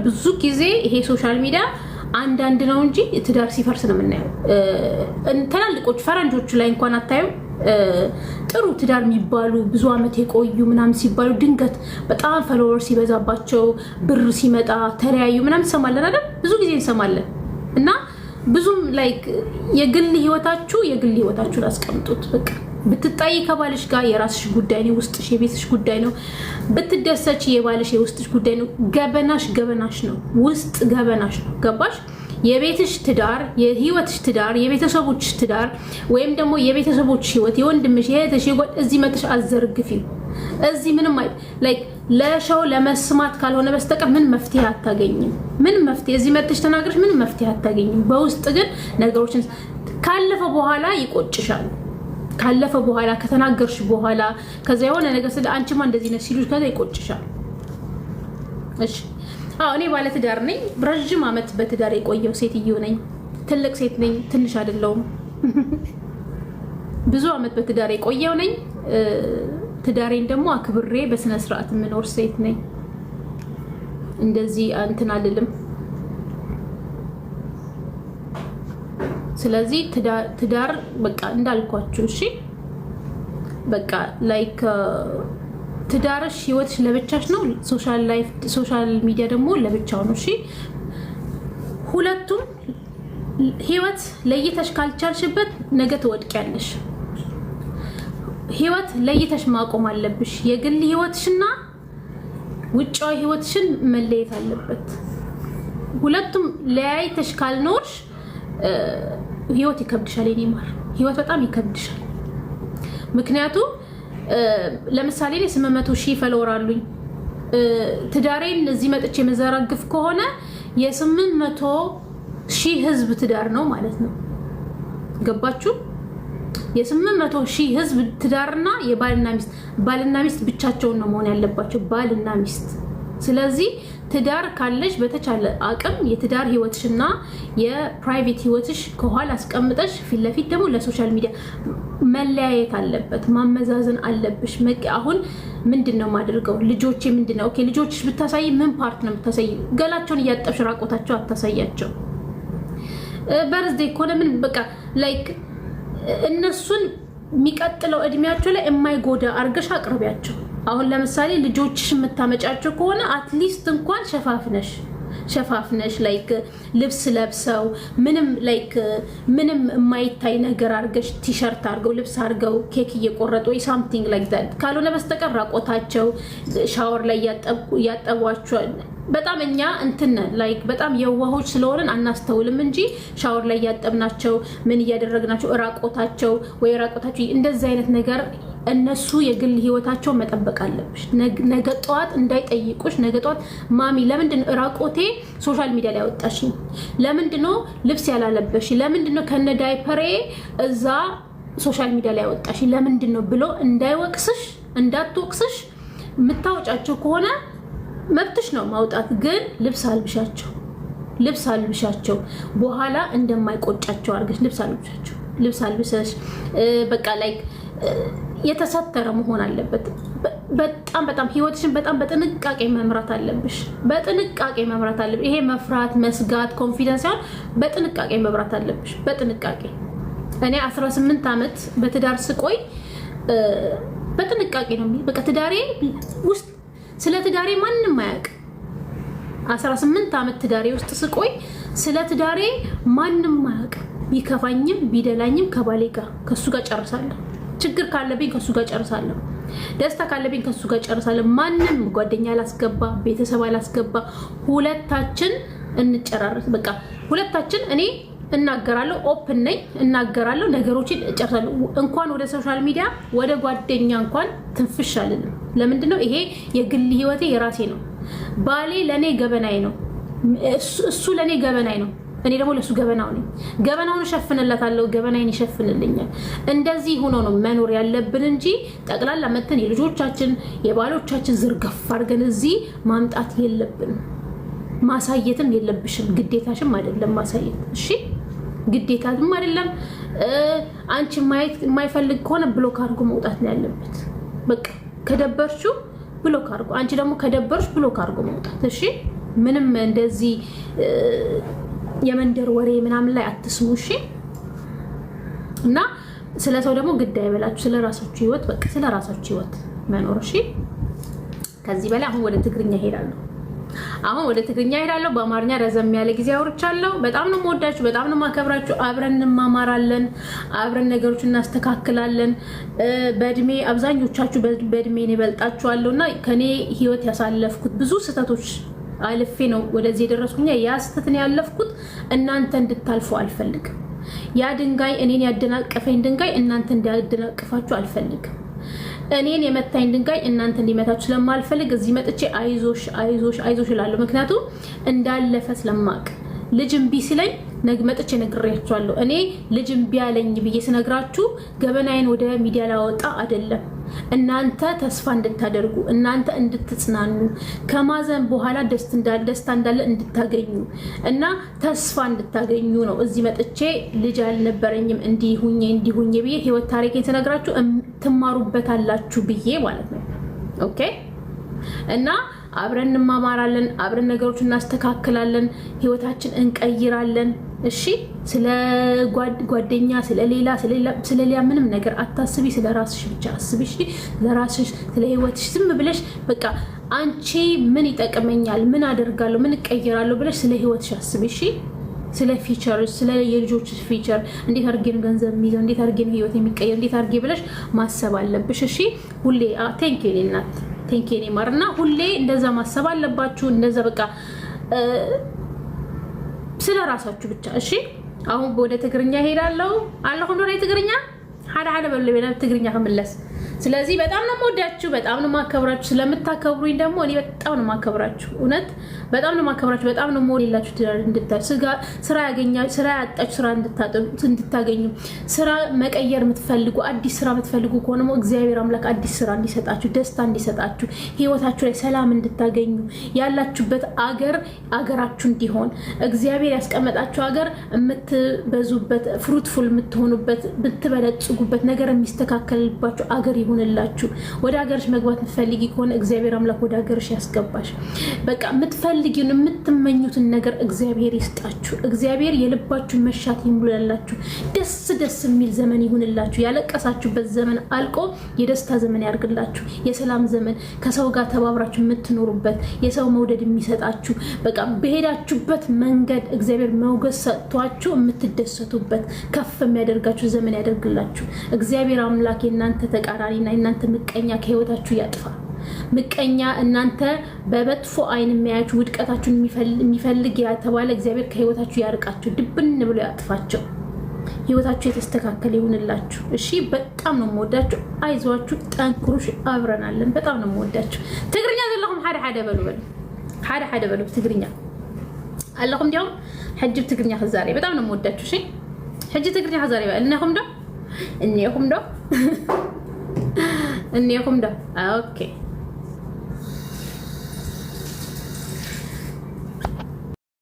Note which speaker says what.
Speaker 1: ብዙ ጊዜ ይሄ ሶሻል ሚዲያ አንዳንድ ነው እንጂ ትዳር ሲፈርስ ነው የምናየው። ትላልቆች ፈረንጆቹ ላይ እንኳን አታዩ ጥሩ ትዳር የሚባሉ ብዙ አመት የቆዩ ምናምን ሲባሉ ድንገት በጣም ፎሎወር ሲበዛባቸው ብር ሲመጣ ተለያዩ ምናምን እንሰማለን አይደል? ብዙ ጊዜ እንሰማለን። እና ብዙም ላይክ የግል ህይወታችሁን አስቀምጡት። በቃ ብትጣይ ከባልሽ ጋር የራስሽ ጉዳይ ነው፣ ውስጥሽ የቤትሽ ጉዳይ ነው። ብትደሰች የባልሽ የውስጥሽ ጉዳይ ነው። ገበናሽ ነው፣ ውስጥ ገበናሽ ነው። ገባሽ? የቤትሽ ትዳር፣ የህይወትሽ ትዳር፣ የቤተሰቦችሽ ትዳር ወይም ደግሞ የቤተሰቦችሽ ህይወት፣ የወንድምሽ የእህትሽ እዚህ መጥሽ አዘርግፊው። እዚህ ምንም ላይክ ለሸው ለመስማት ካልሆነ በስተቀር ምን መፍትሄ አታገኝም። ምን መፍትሄ እዚህ መጥሽ ተናግረሽ ምን መፍትሄ አታገኝም። በውስጥ ግን ነገሮችን ካለፈ በኋላ ይቆጭሻል። ካለፈ በኋላ ከተናገርሽ በኋላ ከዛ የሆነ ነገር ስለ አንቺማ እንደዚህ ነው ሲሉሽ ከዛ ይቆጭሻል። እሺ እኔ ባለ ትዳር ነኝ። ረጅም አመት በትዳር የቆየው ሴትዮ ነኝ። ትልቅ ሴት ነኝ፣ ትንሽ አይደለሁም። ብዙ አመት በትዳር የቆየው ነኝ። ትዳሬን ደግሞ አክብሬ በስነ ስርዓት የምኖር ሴት ነኝ። እንደዚህ እንትን አልልም። ስለዚህ ትዳር በቃ እንዳልኳችሁ እሺ፣ በቃ ላይክ ትዳርሽ ህይወትሽ ለብቻሽ ነው። ሶሻል ሚዲያ ደግሞ ለብቻው ነው። እሺ፣ ሁለቱም ህይወት ለይተሽ ካልቻልሽበት ነገ ትወድቂያለሽ። ህይወት ለይተሽ ማቆም አለብሽ። የግል ህይወትሽና ውጫዊ ህይወትሽን መለየት አለበት። ሁለቱም ለያይተሽ ካልኖርሽ ህይወት ይከብድሻል። የኔ ማር ህይወት በጣም ይከብድሻል። ምክንያቱም ለምሳሌ እኔ 800,000 ፎሎወር አሉኝ። ትዳሬን እዚህ መጥቼ መዘራግፍ ከሆነ የ800,000 ህዝብ ትዳር ነው ማለት ነው። ገባችሁ? የ800,000 ህዝብ ትዳርና ባልና ሚስት ብቻቸውን ነው መሆን ያለባቸው፣ ባልና ሚስት። ስለዚህ ትዳር ካለሽ በተቻለ አቅም የትዳር ህይወትሽና የፕራይቬት ህይወትሽ ከኋላ አስቀምጠሽ ፊት ለፊት ደግሞ ለሶሻል ሚዲያ መለያየት አለበት። ማመዛዘን አለብሽ። አሁን ምንድነው ማድርገው? ልጆቼ ምንድነው? ኦኬ ልጆችሽ ብታሳይ ምን ፓርት ነው ብታሳይ? ገላቸውን እያጠብሽ ራቆታቸው አታሳያቸው። በርዝዴ ከሆነ ምን በቃ ላይክ እነሱን የሚቀጥለው እድሜያቸው ላይ የማይጎዳ አርገሽ አቅርቢያቸው። አሁን ለምሳሌ ልጆችሽ የምታመጫቸው ከሆነ አትሊስት እንኳን ሸፋፍነሽ ላይክ ልብስ ለብሰው ምንም የማይታይ ነገር አርገሽ ቲሸርት አርገው ልብስ አርገው ኬክ እየቆረጡ ወይ ሳምቲንግ ላይክ ዛት ካልሆነ በስተቀር ራቆታቸው ሻወር ላይ ያጠቧቸው። በጣም እኛ ላይክ በጣም የዋሆች ስለሆነን አናስተውልም እንጂ ሻወር ላይ ያጠብናቸው ምን እያደረግናቸው ራቆታቸው እንደዚህ አይነት ነገር እነሱ የግል ህይወታቸው መጠበቅ አለብሽ። ነገ ጠዋት እንዳይጠይቁሽ። ነገ ጠዋት ማሚ ለምንድነው ራቆቴ ሶሻል ሚዲያ ላይ አወጣሽኝ? ለምንድነው ልብስ ያላለበሽ? ለምንድነው ከነ ዳይፐሬ እዛ ሶሻል ሚዲያ ላይ አወጣሽኝ? ለምንድነው ብሎ እንዳትወቅስሽ የምታወጫቸው ከሆነ መብትሽ ነው ማውጣት። ግን ልብስ አልብሻቸው በኋላ እንደማይቆጫቸው አድርገሽ ልብስ አልብሰሽ በቃ ላይክ የተሰተረ መሆን አለበት። በጣም ህይወትሽን በጣም በጥንቃቄ መምራት አለብሽ። ይሄ መፍራት መስጋት ኮንፊደንስ ያው በጥንቃቄ መምራት አለብሽ። በጥንቃቄ እኔ 18 አመት በትዳር ስቆይ በጥንቃቄ ነው በቃ ትዳሬ ውስጥ ስለ ትዳሬ ማንንም አያውቅ። 18 አመት ትዳሬ ውስጥ ስቆይ ስለ ትዳሬ ማንንም አያውቅ። ቢከፋኝም ቢደላኝም ከባሌ ጋር ከሱ ጋር ጨርሳለሁ። ችግር ካለብኝ ከሱ ጋር ጨርሳለሁ። ደስታ ካለብኝ ከሱ ጋር ጨርሳለሁ። ማንንም ጓደኛ አላስገባ፣ ቤተሰብ አላስገባ። ሁለታችን እንጨራረስ። በቃ ሁለታችን እኔ እናገራለሁ፣ ኦፕን ነኝ፣ እናገራለሁ፣ ነገሮችን እጨርሳለሁ። እንኳን ወደ ሶሻል ሚዲያ ወደ ጓደኛ እንኳን ትንፍሽ አልልም። ለምንድነው? ይሄ የግል ህይወቴ የራሴ ነው። ባሌ ለኔ ገበናይ ነው፣ እሱ ለኔ ገበናይ ነው። እኔ ደግሞ ለሱ ገበናው ነኝ። ገበናውን እሸፍንለታለሁ፣ ገበናይን ይሸፍንልኛል። እንደዚህ ሆኖ ነው መኖር ያለብን እንጂ ጠቅላላ መተን የልጆቻችን የባሎቻችን ዝርገፍ አድርገን እዚህ ማምጣት የለብንም። ማሳየትም የለብሽም። ግዴታሽም አይደለም ማሳየት። እሺ ግዴታትም አይደለም። አንቺ ማየት የማይፈልግ ከሆነ ብሎክ አድርጎ መውጣት ነው ያለበት። በቃ ከደበርሽው ብሎክ አድርጎ፣ አንቺ ደግሞ ከደበርሽ ብሎክ አድርጎ መውጣት። እሺ ምንም እንደዚህ የመንደር ወሬ ምናምን ላይ አትስሙ እሺ። እና ስለ ሰው ደግሞ ግድ አይበላችሁ፣ ስለ ራሳችሁ ህይወት በቃ ስለ ራሳችሁ ህይወት መኖር እሺ። ከዚህ በላይ አሁን ወደ ትግርኛ ሄዳለሁ። በአማርኛ ረዘም ያለ ጊዜ አውርቻለሁ። በጣም ነው የምወዳችሁ፣ በጣም ነው የማከብራችሁ። አብረን እንማማራለን፣ አብረን ነገሮችን እናስተካክላለን። በእድሜ አብዛኞቻችሁ በእድሜ ነው ይበልጣችኋለሁና ከኔ ህይወት ያሳለፍኩት ብዙ ስህተቶች አልፌ ነው ወደዚህ የደረስኩኝ። ያ ስህተትን ያለፍኩት እናንተ እንድታልፉ አልፈልግም። ያ ድንጋይ እኔን ያደናቀፈኝ ድንጋይ እናንተ እንዲያደናቅፋችሁ አልፈልግም። እኔን የመታኝ ድንጋይ እናንተ እንዲመታችሁ ስለማልፈልግ እዚህ መጥቼ አይዞሽ እላለሁ። ምክንያቱም እንዳለፈ ስለማቅ ልጅ እምቢ ሲለኝ መጥቼ ነግሬያችኋለሁ። እኔ ልጅ እምቢ አለኝ ብዬ ስነግራችሁ ገበናዬን ወደ ሚዲያ ላወጣ አይደለም። እናንተ ተስፋ እንድታደርጉ፣ እናንተ እንድትጽናኑ፣ ከማዘን በኋላ ደስታ እንዳለ እንድታገኙ እና ተስፋ እንድታገኙ ነው እዚህ መጥቼ ልጅ አልነበረኝም እንዲሁኝ ብዬ ህይወት ታሪኬን ስነግራችሁ ትማሩበታላችሁ ብዬ ማለት ነው። ኦኬ። እና አብረን እንማማራለን፣ አብረን ነገሮችን እናስተካክላለን፣ ህይወታችን እንቀይራለን። እሺ ስለ ጓደኛ ስለሌላ ምንም ነገር አታስቢ፣ ስለ ራስሽ ብቻ አስቢ። እሺ ለራስሽ ስለ ህይወትሽ ዝም ብለሽ በቃ አንቺ ምን ይጠቅመኛል፣ ምን አደርጋለሁ፣ ምን እቀይራለሁ ብለሽ ስለ ህይወትሽ አስቢ። እሺ ስለ ፊቸር፣ ስለ የልጆች ፊቸር፣ እንዴት አድርጌ ነው ገንዘብ የሚይዘው፣ እንዴት አድርጌ ነው ህይወት የሚቀየር፣ እንዴት አድርጌ ብለሽ ማሰብ አለብሽ። እሺ ሁሌ ቴንክ ዩ እናት፣ ቴንክ ዩ ማርና ሁሌ እንደዛ ማሰብ አለባችሁ። እንደዛ በቃ ስለ ራሳችሁ ብቻ እሺ። አሁን ወደ ትግርኛ ሄዳለሁ። አለሁም ወደ ትግርኛ ሓደ በለ ትግርኛ ከመለስ። ስለዚህ በጣም ነው የምወዳችሁ፣ በጣም ነው የማከብራችሁ። ስለምታከብሩኝ ደግሞ እኔ በጣም ነው የማከብራችሁ። እውነት በጣም ነው የማከብራችሁ፣ በጣም ነው የምወድላችሁ። ትዳር እንድታዩ፣ ስራ ያገኛችሁ፣ ስራ ያጣችሁ ስራ እንድታገኙ፣ ስራ መቀየር የምትፈልጉ፣ አዲስ ስራ የምትፈልጉ ከሆነ እግዚአብሔር አምላክ አዲስ ስራ እንዲሰጣችሁ፣ ደስታ እንዲሰጣችሁ፣ ህይወታችሁ ላይ ሰላም እንድታገኙ፣ ያላችሁበት አገራችሁ እንዲሆን እግዚአብሔር ያስቀመጣችሁ አገር የምትበዙበት፣ ፍሩትፉል የምትሆኑበት፣ ብትበለጽጉበት፣ ነገር የሚስተካከልባችሁ አገር ይሁንላችሁ። ወደ ሀገርሽ መግባት የምትፈልጊ ከሆነ እግዚአብሔር አምላክ ወደ ሀገርሽ ያስገባሽ። በቃ የምትፈልጊውን የምትመኙትን ነገር እግዚአብሔር ይስጣችሁ። እግዚአብሔር የልባችሁን መሻት ይሙላላችሁ። ደስ የሚል ዘመን ይሁንላችሁ። ያለቀሳችሁበት ዘመን አልቆ የደስታ ዘመን ያርግላችሁ። የሰላም ዘመን፣ ከሰው ጋር ተባብራችሁ የምትኖሩበት፣ የሰው መውደድ የሚሰጣችሁ፣ በቃ በሄዳችሁበት መንገድ እግዚአብሔር ሞገስ ሰጥቷችሁ የምትደሰቱበት፣ ከፍ የሚያደርጋችሁ ዘመን ያደርግላችሁ። እግዚአብሔር አምላክ የእናንተ ተቃራኒና የእናንተ ምቀኛ ከህይወታችሁ ያጥፋ። ምቀኛ እናንተ በመጥፎ አይን የሚያያችሁ ውድቀታችሁን የሚፈልግ ያተባለ እግዚአብሔር ከህይወታችሁ ያርቃችሁ፣ ድብን ብሎ ያጥፋቸው። ህይወታችሁ የተስተካከለ ይሁንላችሁ። እሺ በጣም ነው የምወዳችሁ። አይዟችሁ፣ ጠንክሩሽ፣ አብረናለን። በጣም ነው የምወዳችሁ። ትግርኛ ዘለኹም ሓደ በሉ ትግርኛ አለኹም ዲያው ሕጅብ ትግርኛ ከዛሬ በጣም ነው የምወዳችሁ። እሺ ሕጅ ትግርኛ ከዛሬ እነኹም ዶ ኦኬ